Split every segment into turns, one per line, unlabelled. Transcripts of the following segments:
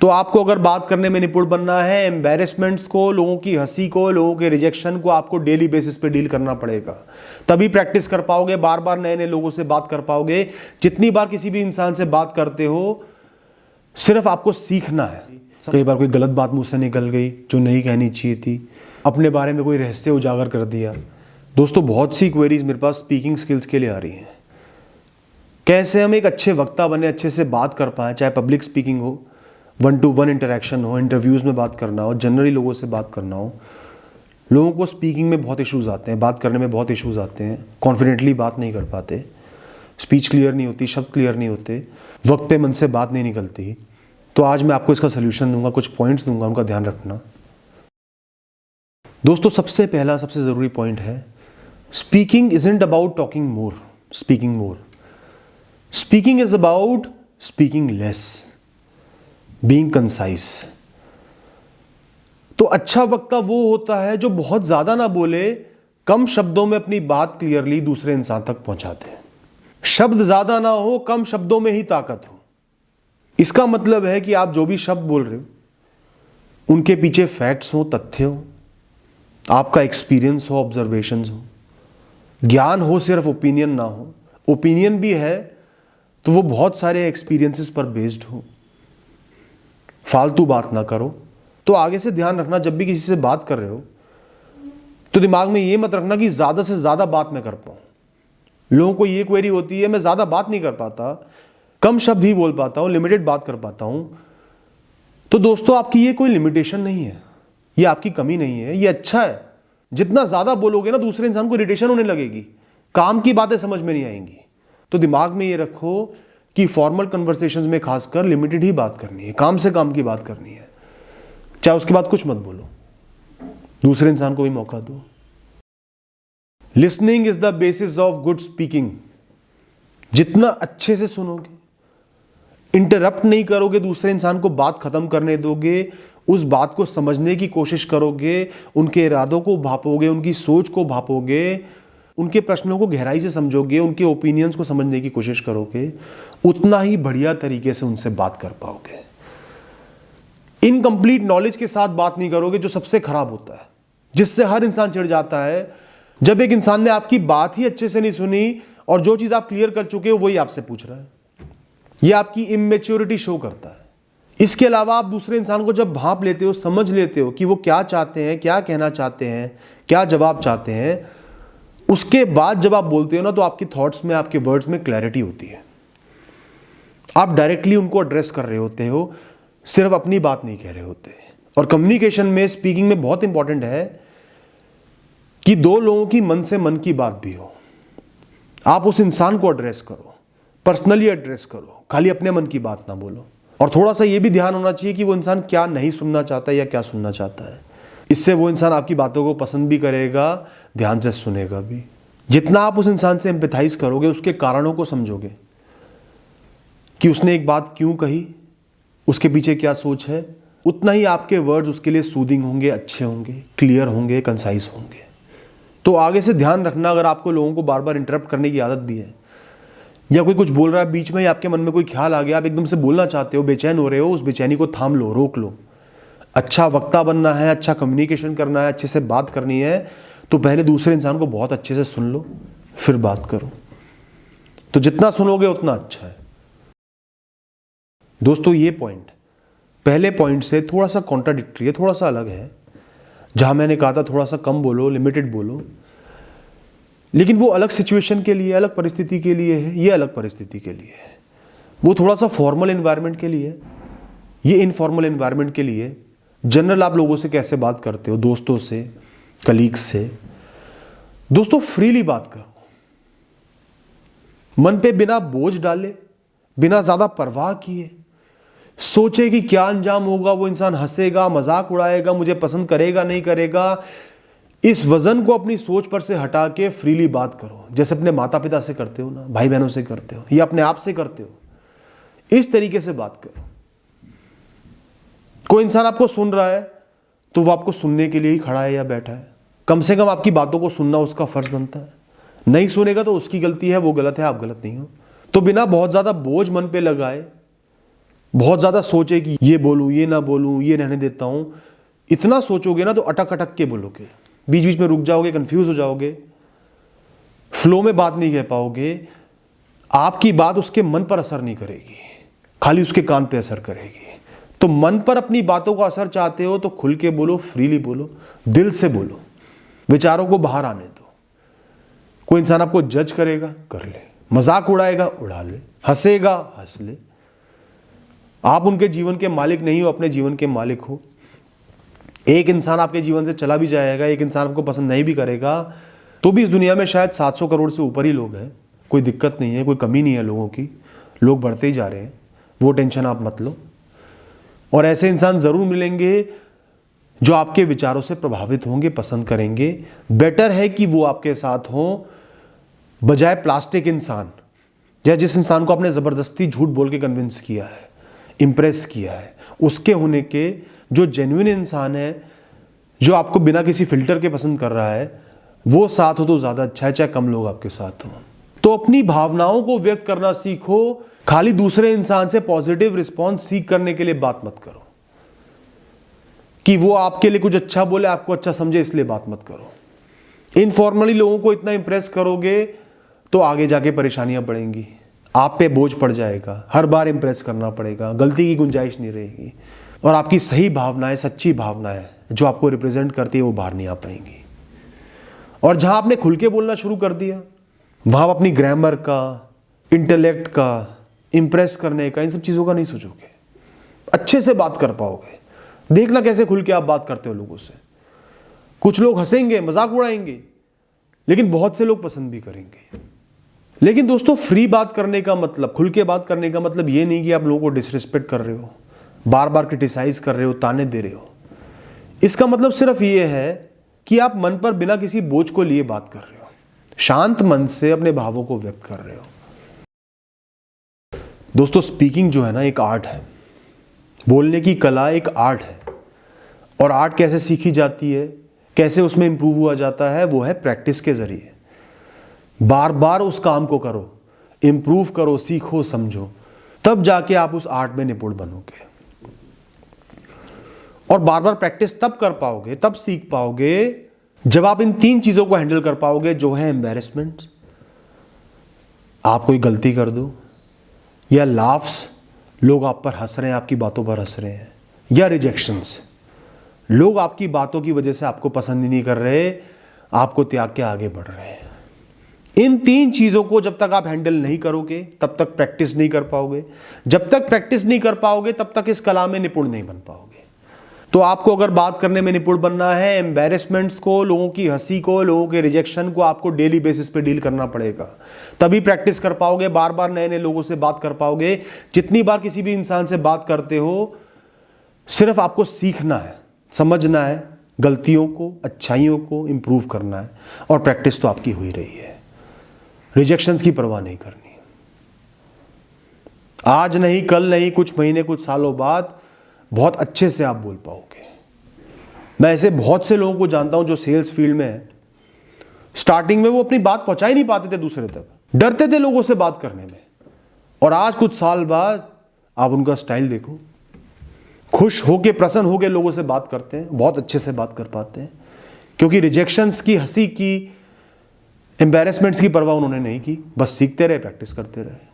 तो आपको अगर बात करने में निपुण बनना है, एम्बैरेसमेंट्स को, लोगों की हंसी को, लोगों के रिजेक्शन को आपको डेली बेसिस पे डील करना पड़ेगा। तभी प्रैक्टिस कर पाओगे, बार बार नए नए लोगों से बात कर पाओगे। जितनी बार किसी भी इंसान से बात करते हो, सिर्फ आपको सीखना है। कई बार कोई गलत बात मुझसे निकल गई जो नहीं कहनी चाहिए थी, अपने बारे में कोई रहस्य उजागर कर दिया। दोस्तों, बहुत सी क्वेरीज मेरे पास स्पीकिंग स्किल्स के लिए आ रही हैं। कैसे हम एक अच्छे वक्ता बने, अच्छे से बात कर पाएँ, चाहे पब्लिक स्पीकिंग हो, 1-to-1 इंटरेक्शन हो, इंटरव्यूज़ में बात करना हो, जनरली लोगों से बात करना हो। लोगों को स्पीकिंग में बहुत इश्यूज़ आते हैं, बात करने में बहुत इश्यूज़ आते हैं, कॉन्फिडेंटली बात नहीं कर पाते, स्पीच क्लियर नहीं होती, शब्द क्लियर नहीं होते, वक्त पे मन से बात नहीं निकलती। तो आज मैं आपको इसका सोल्यूशन दूंगा, कुछ पॉइंट्स दूंगा, उनका ध्यान रखना। दोस्तों, सबसे पहला सबसे ज़रूरी पॉइंट है, speaking isn't about talking more, speaking more. Speaking is about speaking less, being concise. तो अच्छा वक्ता वो होता है जो बहुत ज्यादा ना बोले, कम शब्दों में अपनी बात क्लियरली दूसरे इंसान तक पहुंचा दे। शब्द ज्यादा ना हो, कम शब्दों में ही ताकत हो। इसका मतलब है कि आप जो भी शब्द बोल रहे हो उनके पीछे फैक्ट्स हो, तथ्य हो, आपका एक्सपीरियंस हो, ऑब्जर्वेशंस हो, ज्ञान हो, सिर्फ ओपिनियन ना हो। ओपिनियन भी है तो वो बहुत सारे एक्सपीरियंसेस पर बेस्ड हो। फालतू बात ना करो। तो आगे से ध्यान रखना, जब भी किसी से बात कर रहे हो तो दिमाग में ये मत रखना कि ज्यादा से ज्यादा बात मैं कर पाऊं। लोगों को ये क्वेरी होती है, मैं ज्यादा बात नहीं कर पाता, कम शब्द ही बोल पाता हूं, लिमिटेड बात कर पाता हूं। तो दोस्तों, आपकी ये कोई लिमिटेशन नहीं है, ये आपकी कमी नहीं है, ये अच्छा है। जितना ज्यादा बोलोगे ना, दूसरे इंसान को इरिटेशन होने लगेगी, काम की बातें समझ में नहीं आएंगी। तो दिमाग में ये रखो कि फॉर्मल कन्वर्सेशंस में खासकर लिमिटेड ही बात करनी है, काम से काम की बात करनी है। चाहे उसके बाद कुछ मत बोलो, दूसरे इंसान को भी मौका दो। Listening is the basis of good speaking. जितना अच्छे से सुनोगे, इंटरप्ट नहीं करोगे, दूसरे इंसान को बात खत्म करने दोगे, उस बात को समझने की कोशिश करोगे, उनके इरादों को भापोगे, उनकी सोच को भापोगे, उनके प्रश्नों को गहराई से समझोगे, उनके ओपिनियंस को समझने की कोशिश करोगे, उतना ही बढ़िया तरीके से उनसे बात कर पाओगे। इनकम्प्लीट नॉलेज के साथ बात नहीं करोगे, जो सबसे खराब होता है, जिससे हर इंसान चिढ़ जाता है। जब एक इंसान ने आपकी बात ही अच्छे से नहीं सुनी और जो चीज आप क्लियर कर चुके हो वही आपसे पूछ रहा है, यह आपकी इमेच्योरिटी शो करता है। इसके अलावा आप दूसरे इंसान को जब भांप लेते हो, समझ लेते हो कि वो क्या चाहते हैं, क्या कहना चाहते हैं, क्या जवाब चाहते हैं, उसके बाद जब आप बोलते हो ना, तो आपकी थॉट्स में, आपके वर्ड्स में क्लैरिटी होती है। आप डायरेक्टली उनको एड्रेस कर रहे होते हो, सिर्फ अपनी बात नहीं कह रहे होते। और कम्युनिकेशन में, स्पीकिंग में बहुत इंपॉर्टेंट है कि दो लोगों की मन से मन की बात भी हो। आप उस इंसान को एड्रेस करो, पर्सनली एड्रेस करो, खाली अपने मन की बात ना बोलो। और थोड़ा सा यह भी ध्यान होना चाहिए कि वो इंसान क्या नहीं सुनना चाहता है या क्या सुनना चाहता है। इससे वो इंसान आपकी बातों को पसंद भी करेगा, ध्यान से सुनेगा भी। जितना आप उस इंसान से एम्पैथाइज करोगे, उसके कारणों को समझोगे कि उसने एक बात क्यों कही, उसके पीछे क्या सोच है, उतना ही आपके वर्ड्स उसके लिए सूदिंग होंगे, अच्छे होंगे, क्लियर होंगे, कंसाइज होंगे। तो आगे से ध्यान रखना, अगर आपको लोगों को बार बार इंटरप्ट करने की आदत भी है, या कोई कुछ बोल रहा है, बीच में ही आपके मन में कोई ख्याल आ गया, आप एकदम से बोलना चाहते हो, बेचैन हो रहे हो, उस बेचैनी को थाम लो, रोक लो। अच्छा वक्ता बनना है, अच्छा कम्युनिकेशन करना है, अच्छे से बात करनी है, तो पहले दूसरे इंसान को बहुत अच्छे से सुन लो, फिर बात करो। तो जितना सुनोगे उतना अच्छा है। दोस्तों, ये पॉइंट पहले पॉइंट से थोड़ा सा कॉन्ट्राडिक्टरी है, थोड़ा सा अलग है। जहां मैंने कहा था थोड़ा सा कम बोलो, लिमिटेड बोलो, लेकिन वो अलग सिचुएशन के लिए, अलग परिस्थिति के लिए है, ये अलग परिस्थिति के लिए है। वो थोड़ा सा फॉर्मल एनवायरनमेंट के लिए, ये इनफॉर्मल एनवायरनमेंट के लिए। जनरल आप लोगों से कैसे बात करते हो, दोस्तों से, कलीग्स से। दोस्तों, फ्रीली बात करो, मन पे बिना बोझ डाले, बिना ज्यादा परवाह किए। सोचे कि क्या अंजाम होगा, वो इंसान हंसेगा, मजाक उड़ाएगा, मुझे पसंद करेगा, नहीं करेगा। इस वजन को अपनी सोच पर से हटा के फ्रीली बात करो, जैसे अपने माता पिता से करते हो ना, भाई बहनों से करते हो, या अपने आप से करते हो। इस तरीके से बात करो। कोई इंसान आपको सुन रहा है तो वो आपको सुनने के लिए ही खड़ा है या बैठा है। कम से कम आपकी बातों को सुनना उसका फर्ज बनता है। नहीं सुनेगा तो उसकी गलती है, वो गलत है, आप गलत नहीं हो। तो बिना बहुत ज्यादा बोझ मन पे लगाए बहुत ज़्यादा सोचे कि ये बोलूँ, ये ना बोलूँ, ये रहने देता हूँ, इतना सोचोगे ना तो अटक अटक के बोलोगे, बीच बीच में रुक जाओगे, कंफ्यूज हो जाओगे, फ्लो में बात नहीं कह पाओगे, आपकी बात उसके मन पर असर नहीं करेगी, खाली उसके कान पे असर करेगी। तो मन पर अपनी बातों का असर चाहते हो तो खुल के बोलो, फ्रीली बोलो, दिल से बोलो, विचारों को बाहर आने दो। कोई इंसान आपको जज करेगा, कर ले, मजाक उड़ाएगा, उड़ा ले, हंसेगा, हंस ले। आप उनके जीवन के मालिक नहीं हो, अपने जीवन के मालिक हो। एक इंसान आपके जीवन से चला भी जाएगा, एक इंसान आपको पसंद नहीं भी करेगा, तो भी इस दुनिया में शायद 700 करोड़ से ऊपर ही लोग हैं, कोई दिक्कत नहीं है, कोई कमी नहीं है लोगों की, लोग बढ़ते ही जा रहे हैं, वो टेंशन आप मत लो। और ऐसे इंसान ज़रूर मिलेंगे जो आपके विचारों से प्रभावित होंगे, पसंद करेंगे। बेटर है कि वो आपके साथ हों बजाय प्लास्टिक इंसान, या जिस इंसान को आपने ज़बरदस्ती झूठ बोल के कन्विंस किया है, इम्प्रेस किया है, उसके होने के जो जेन्युइन इंसान है, जो आपको बिना किसी फिल्टर के पसंद कर रहा है, वो साथ हो तो ज़्यादा अच्छा है, चाहे कम लोग आपके साथ हों। तो अपनी भावनाओं को व्यक्त करना सीखो, खाली दूसरे इंसान से पॉजिटिव रिस्पॉन्स सीख करने के लिए बात मत करो कि वो आपके लिए कुछ अच्छा बोले, आपको अच्छा समझे, इसलिए बात मत करो। इनफॉर्मली लोगों को इतना इंप्रेस करोगे तो आगे जाके परेशानियां पड़ेंगी, आप पे बोझ पड़ जाएगा, हर बार इंप्रेस करना पड़ेगा, गलती की गुंजाइश नहीं रहेगी, और आपकी सही भावनाएं, सच्ची भावनाएं जो आपको रिप्रेजेंट करती है वो बाहर नहीं आ पाएंगी। और जहां आपने खुल के बोलना शुरू कर दिया, वहां आप अपनी ग्रामर का, इंटेलेक्ट का, इंप्रेस करने का, इन सब चीज़ों का नहीं सोचोगे, अच्छे से बात कर पाओगे। देखना कैसे खुल के आप बात करते हो लोगों से। कुछ लोग हंसेंगे, मजाक उड़ाएंगे, लेकिन बहुत से लोग पसंद भी करेंगे। लेकिन दोस्तों, फ्री बात करने का मतलब, खुल के बात करने का मतलब ये नहीं कि आप लोगों को डिसरिस्पेक्ट कर रहे हो, बार बार क्रिटिसाइज कर रहे हो, ताने दे रहे हो। इसका मतलब सिर्फ ये है कि आप मन पर बिना किसी बोझ को लिए बात कर रहे हो, शांत मन से अपने भावों को व्यक्त कर रहे हो। दोस्तों, स्पीकिंग जो है ना, एक आर्ट है, बोलने की कला एक आर्ट है। और आर्ट कैसे सीखी जाती है, कैसे उसमें इंप्रूव हुआ जाता है, वो है प्रैक्टिस के जरिए। बार बार उस काम को करो, इंप्रूव करो, सीखो, समझो, तब जाके आप उस आर्ट में निपुण बनोगे। और बार बार प्रैक्टिस तब कर पाओगे, तब सीख पाओगे जब आप इन 3 चीजों को हैंडल कर पाओगे, जो है एम्बैरेसमेंट, आप कोई गलती कर दो, या लाफ्स, लोग आप पर हंस रहे हैं, आपकी बातों पर हंस रहे हैं, या रिजेक्शंस, लोग आपकी बातों की वजह से आपको पसंद ही नहीं कर रहे, आपको त्याग के आगे बढ़ रहे हैं। इन 3 चीजों को जब तक आप हैंडल नहीं करोगे, तब तक प्रैक्टिस नहीं कर पाओगे। जब तक प्रैक्टिस नहीं कर पाओगे, तब तक इस कला में निपुण नहीं बन पाओगे। तो आपको अगर बात करने में निपुण बनना है, एम्बैरेसमेंट्स को, लोगों की हंसी को, लोगों के रिजेक्शन को आपको डेली बेसिस पे डील करना पड़ेगा। तभी प्रैक्टिस कर पाओगे, बार बार नए नए लोगों से बात कर पाओगे। जितनी बार किसी भी इंसान से बात करते हो, सिर्फ आपको सीखना है, समझना है, गलतियों को, अच्छाइयों को इंप्रूव करना है, और प्रैक्टिस तो आपकी हुई रही है। रिजेक्शंस की परवाह नहीं करनी। आज नहीं, कल नहीं, कुछ महीने, कुछ सालों बाद बहुत अच्छे से आप बोल पाओगे। मैं ऐसे बहुत से लोगों को जानता हूं जो सेल्स फील्ड में है। स्टार्टिंग में वो अपनी बात पहुंचा ही नहीं पाते थे दूसरे तक, डरते थे लोगों से बात करने में, और आज कुछ साल बाद आप उनका स्टाइल देखो, खुश होके, प्रसन्न होके लोगों से बात करते हैं, बहुत अच्छे से बात कर पाते हैं, क्योंकि रिजेक्शंस की, हंसी की, एम्बैरेसमेंट्स की परवाह उन्होंने नहीं की, बस सीखते रहे, प्रैक्टिस करते रहे।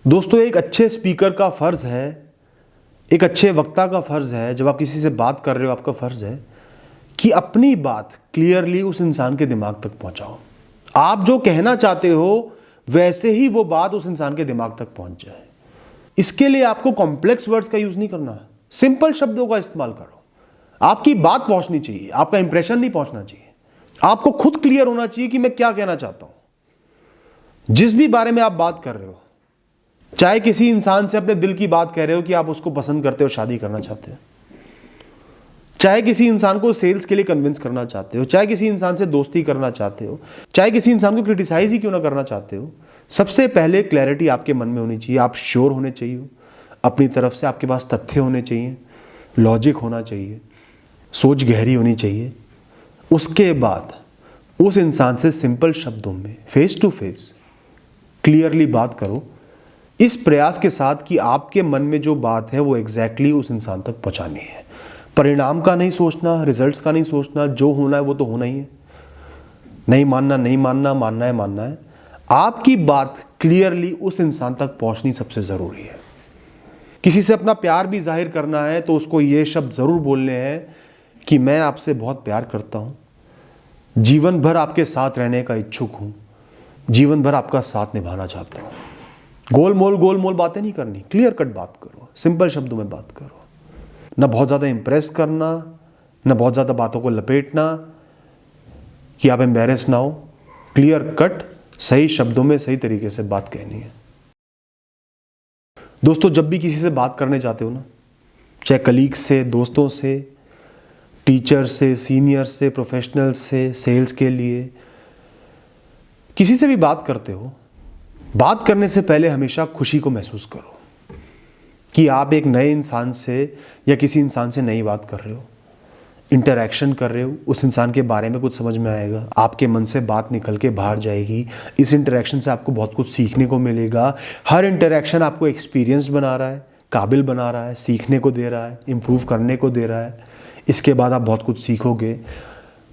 दोस्तों, एक अच्छे स्पीकर का फर्ज है, एक अच्छे वक्ता का फर्ज है, जब आप किसी से बात कर रहे हो, आपका फर्ज है कि अपनी बात क्लियरली उस इंसान के दिमाग तक पहुंचाओ। आप जो कहना चाहते हो वैसे ही वो बात उस इंसान के दिमाग तक पहुंच जाए। इसके लिए आपको कॉम्प्लेक्स वर्ड्स का यूज नहीं करना है, सिंपल शब्दों का इस्तेमाल करो। आपकी बात पहुंचनी चाहिए, आपका इंप्रेशन नहीं पहुंचना चाहिए। आपको खुद क्लियर होना चाहिए कि मैं क्या कहना चाहता हूं। जिस भी बारे में आप बात कर रहे हो, चाहे किसी इंसान से अपने दिल की बात कह रहे हो कि आप उसको पसंद करते हो, शादी करना चाहते हो, चाहे किसी इंसान को सेल्स के लिए कन्विंस करना चाहते हो, चाहे किसी इंसान से दोस्ती करना चाहते हो, चाहे किसी इंसान को क्रिटिसाइज ही क्यों ना करना चाहते हो, सबसे पहले क्लैरिटी आपके मन में होनी चाहिए। आप श्योर होने चाहिए अपनी तरफ से, आपके पास तथ्य होने चाहिए, लॉजिक होना चाहिए, सोच गहरी होनी चाहिए। उसके बाद उस इंसान से सिंपल शब्दों में, फेस टू फेस, क्लियरली बात करो इस प्रयास के साथ कि आपके मन में जो बात है वो एग्जैक्टली उस इंसान तक पहुंचानी है। परिणाम का नहीं सोचना, रिजल्ट्स का नहीं सोचना, जो होना है वो तो होना ही है। नहीं मानना नहीं मानना, मानना है मानना है। आपकी बात क्लियरली उस इंसान तक पहुंचनी सबसे ज़रूरी है। किसी से अपना प्यार भी जाहिर करना है तो उसको ये शब्द ज़रूर बोलने हैं कि मैं आपसे बहुत प्यार करता हूँ, जीवन भर आपके साथ रहने का इच्छुक हूँ, जीवन भर आपका साथ निभाना चाहता हूँ। गोल मोल बातें नहीं करनी, क्लियर कट बात करो, सिंपल शब्दों में बात करो। ना बहुत ज़्यादा इंप्रेस करना, ना बहुत ज़्यादा बातों को लपेटना कि आप एम्बेरस ना हो। क्लियर कट सही शब्दों में सही तरीके से बात कहनी है। दोस्तों, जब भी किसी से बात करने जाते हो ना, चाहे कलीग से, दोस्तों से, टीचर से, सीनियर से, प्रोफेशनल से, सेल्स के लिए, किसी से भी बात करते हो, बात करने से पहले हमेशा खुशी को महसूस करो कि आप एक नए इंसान से या किसी इंसान से नई बात कर रहे हो, इंटरैक्शन कर रहे हो, उस इंसान के बारे में कुछ समझ में आएगा, आपके मन से बात निकल के बाहर जाएगी। इस इंटरैक्शन से आपको बहुत कुछ सीखने को मिलेगा। हर इंटरैक्शन आपको एक्सपीरियंस बना रहा है, काबिल बना रहा है, सीखने को दे रहा है, इम्प्रूव करने को दे रहा है। इसके बाद आप बहुत कुछ सीखोगे।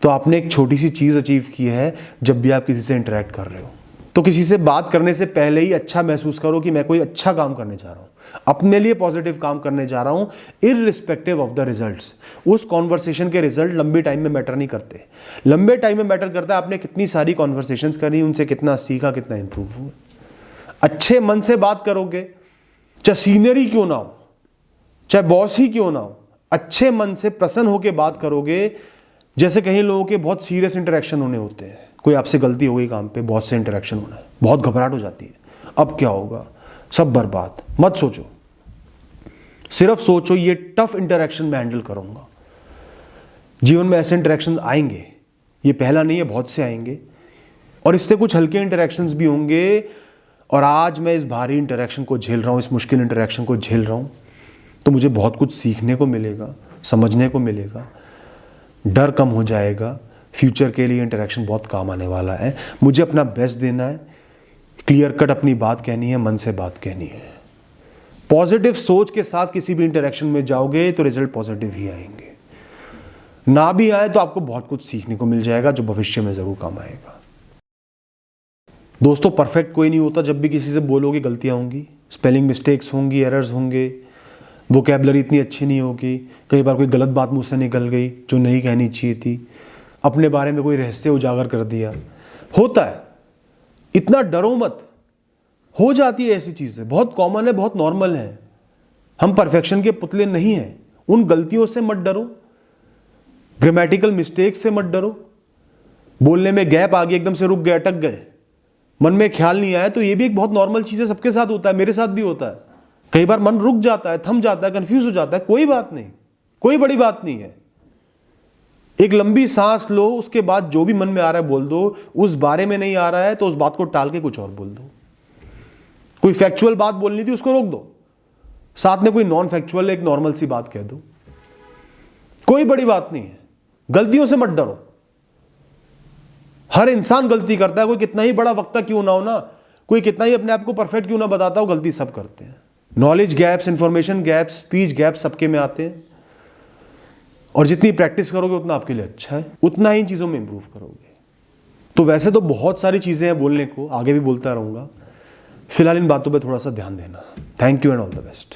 तो आपने एक छोटी सी चीज़ अचीव की है जब भी आप किसी से इंटरैक्ट कर रहे हो। तो किसी से बात करने से पहले ही अच्छा महसूस करो कि मैं कोई अच्छा काम करने जा रहा हूँ, अपने लिए पॉजिटिव काम करने जा रहा हूँ, इररिस्पेक्टिव ऑफ द रिजल्ट्स। उस कॉन्वर्सेशन के रिजल्ट लंबे टाइम में मैटर नहीं करते। लंबे टाइम में मैटर करता है आपने कितनी सारी कॉन्वर्सेशंस करी, उनसे कितना सीखा, कितना इंप्रूव हुआ। अच्छे मन से बात करोगे, चाहे सीनियर ही क्यों ना हो, चाहे बॉस ही क्यों ना हो, अच्छे मन से प्रसन्न होकर बात करोगे। जैसे कहीं लोगों के बहुत सीरियस इंटरेक्शन होने होते हैं, कोई आपसे गलती हो गई काम पे, बहुत से इंटरेक्शन होना है, बहुत घबराहट हो जाती है, अब क्या होगा, सब बर्बाद। मत सोचो, सिर्फ सोचो ये टफ इंटरेक्शन मैं हैंडल करूंगा। जीवन में ऐसे इंटरेक्शन आएंगे, ये पहला नहीं है, बहुत से आएंगे, और इससे कुछ हल्के इंटरेक्शंस भी होंगे। और आज मैं इस भारी इंटरेक्शन को झेल रहा हूं, इस मुश्किल इंटरेक्शन को झेल रहा हूं, तो मुझे बहुत कुछ सीखने को मिलेगा, समझने को मिलेगा, डर कम हो जाएगा। फ्यूचर के लिए इंटरेक्शन बहुत काम आने वाला है। मुझे अपना बेस्ट देना है, क्लियर कट अपनी बात कहनी है, मन से बात कहनी है। पॉजिटिव सोच के साथ किसी भी इंटरेक्शन में जाओगे तो रिजल्ट पॉजिटिव ही आएंगे। ना भी आए तो आपको बहुत कुछ सीखने को मिल जाएगा जो भविष्य में जरूर काम आएगा। दोस्तों, परफेक्ट कोई नहीं होता। जब भी किसी से बोलोगे गलतियां होंगी, स्पेलिंग मिस्टेक्स होंगी, एरर्स होंगे, वोकैबुलरी इतनी अच्छी नहीं होगी, कई बार कोई गलत बात मुझसे निकल गई जो नहीं कहनी चाहिए थी, अपने बारे में कोई रहस्य उजागर कर दिया, होता है। इतना डरो मत, हो जाती है ऐसी चीजें, बहुत कॉमन है, बहुत नॉर्मल है। हम परफेक्शन के पुतले नहीं हैं। उन गलतियों से मत डरो, ग्रामेटिकल मिस्टेक से मत डरो, बोलने में गैप आ गया, एकदम से रुक गए, अटक गए, मन में ख्याल नहीं आया, तो ये भी एक बहुत नॉर्मल चीज है, सबके साथ होता है, मेरे साथ भी होता है। कई बार मन रुक जाता है, थम जाता है, कंफ्यूज हो जाता है, कोई बात नहीं, कोई बड़ी बात नहीं है। एक लंबी सांस लो, उसके बाद जो भी मन में आ रहा है बोल दो। उस बारे में नहीं आ रहा है तो उस बात को टाल के कुछ और बोल दो। कोई फैक्चुअल बात बोलनी थी उसको रोक दो, साथ में कोई नॉन फैक्चुअल एक नॉर्मल सी बात कह दो, कोई बड़ी बात नहीं है। गलतियों से मत डरो, हर इंसान गलती करता है, कोई कितना ही बड़ा वक्ता क्यों ना हो ना, कोई कितना ही अपने आप को परफेक्ट क्यों ना बताता हो, गलती सब करते हैं। Knowledge gaps, information gaps, speech gaps सबके में आते हैं। और जितनी प्रैक्टिस करोगे उतना आपके लिए अच्छा है, उतना ही चीज़ों में इंप्रूव करोगे। तो वैसे तो बहुत सारी चीज़ें हैं बोलने को, आगे भी बोलता रहूँगा। फिलहाल इन बातों पे थोड़ा सा ध्यान देना। Thank you and all the best.